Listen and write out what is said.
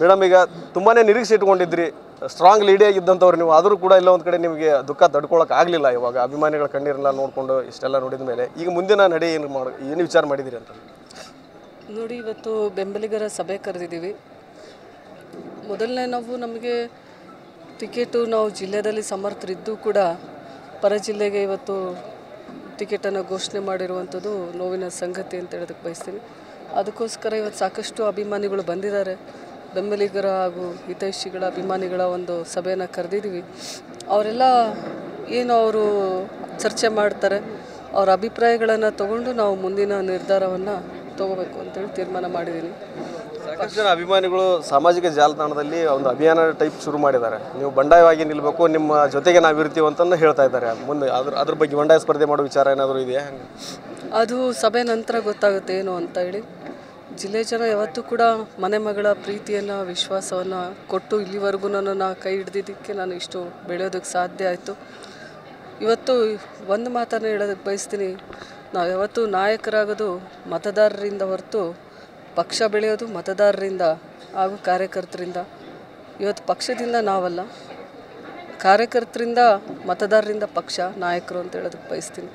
Madam, ಈಗ ತುಂಬಾ ನಿರೀಕ್ಷೆ ಇಟ್ಕೊಂಡಿದ್ರಿ, ಸ್ಟ್ರಾಂಗ್ ಲೀಡೇ ಆಗಿದ್ದಂಥವ್ರು ನೀವು, ಆದರೂ ಕೂಡ ಇಲ್ಲ ಒಂದು ಕಡೆ ನಿಮಗೆ ದುಃಖ ತಡ್ಕೊಳಕ್ಕೆ ಆಗಲಿಲ್ಲ. ಇವಾಗ ಅಭಿಮಾನಿಗಳ ಕಣ್ಣೀರೆಲ್ಲ ನೋಡಿಕೊಂಡು ಇಷ್ಟೆಲ್ಲ ನೋಡಿದ ಮೇಲೆ ಈಗ ಮುಂದಿನ ನಡೆ ಏನು ವಿಚಾರ ಮಾಡಿದಿರಿ ಅಂತ ನೋಡಿ? ಇವತ್ತು ಬೆಂಬಲಿಗರ ಸಭೆ ಕರೆದಿದ್ದೀವಿ. ಮೊದಲನೇ ನಮಗೆ ಟಿಕೆಟು ನಾವು ಜಿಲ್ಲೆಯಲ್ಲಿ ಸಮರ್ಥರಿದ್ದು ಕೂಡ ಪರ ಜಿಲ್ಲೆಗೆ ಇವತ್ತು ಟಿಕೆಟನ್ನು ಘೋಷಣೆ ಮಾಡಿರುವಂಥದ್ದು ನೋವಿನ ಸಂಗತಿ ಅಂತ ಹೇಳೋದಕ್ಕೆ ಬಯಸ್ತೀನಿ. ಅದಕ್ಕೋಸ್ಕರ ಇವತ್ತು ಸಾಕಷ್ಟು ಅಭಿಮಾನಿಗಳು ಬಂದಿದ್ದಾರೆ. ಬೆಂಬಲಿಗರ ಹಾಗೂ ಹಿತೈಷಿಗಳ ಅಭಿಮಾನಿಗಳ ಒಂದು ಸಭೆಯನ್ನು ಕರೆದಿದ್ದೀವಿ. ಅವರೆಲ್ಲ ಏನು ಅವರು ಚರ್ಚೆ ಮಾಡ್ತಾರೆ, ಅವರ ಅಭಿಪ್ರಾಯಗಳನ್ನು ತಗೊಂಡು ನಾವು ಮುಂದಿನ ನಿರ್ಧಾರವನ್ನು ತಗೋಬೇಕು ಅಂತೇಳಿ ತೀರ್ಮಾನ ಮಾಡಿದ್ದೀನಿ. ಸಾಕಷ್ಟು ಜನ ಅಭಿಮಾನಿಗಳು ಸಾಮಾಜಿಕ ಜಾಲತಾಣದಲ್ಲಿ ಒಂದು ಅಭಿಯಾನ ಟೈಪ್ ಶುರು ಮಾಡಿದ್ದಾರೆ. ನೀವು ಬಂಡಾಯವಾಗಿ ನಿಲ್ಲಬೇಕು, ನಿಮ್ಮ ಜೊತೆಗೆ ನಾವು ಇರ್ತೀವಿ ಅಂತಂದು ಹೇಳ್ತಾ ಇದ್ದಾರೆ. ಮುಂದೆ ಅದ್ರ ಬಗ್ಗೆ ಬಂಡಾಯ ಸ್ಪರ್ಧೆ ಮಾಡೋ ವಿಚಾರ ಏನಾದರೂ ಇದೆಯಾ? ಅದು ಸಭೆ ನಂತರ ಗೊತ್ತಾಗುತ್ತೆ ಏನು ಅಂತ ಹೇಳಿ. ಜಿಲ್ಲೆ ಜನ ಯಾವತ್ತೂ ಕೂಡ ಮನೆ ಮಗಳ ಪ್ರೀತಿಯನ್ನು ವಿಶ್ವಾಸವನ್ನು ಕೊಟ್ಟು ಇಲ್ಲಿವರೆಗೂ ನನ್ನನ್ನು ಕೈ ಹಿಡ್ದಿದ್ದಕ್ಕೆ ನಾನು ಇಷ್ಟು ಬೆಳೆಯೋದಕ್ಕೆ ಸಾಧ್ಯ ಆಯಿತು. ಇವತ್ತು ಒಂದು ಮಾತನ್ನು ಹೇಳೋದಕ್ಕೆ ಬಯಸ್ತೀನಿ, ನಾವು ಯಾವತ್ತೂ ನಾಯಕರಾಗೋದು ಮತದಾರರಿಂದ ಹೊರತು ಪಕ್ಷ ಬೆಳೆಯೋದು ಮತದಾರರಿಂದ ಹಾಗೂ ಕಾರ್ಯಕರ್ತರಿಂದ. ಇವತ್ತು ಪಕ್ಷದಿಂದ ನಾವಲ್ಲ, ಕಾರ್ಯಕರ್ತರಿಂದ ಮತದಾರರಿಂದ ಪಕ್ಷ, ನಾಯಕರು ಅಂತ ಹೇಳೋದಕ್ಕೆ ಬಯಸ್ತೀನಿ.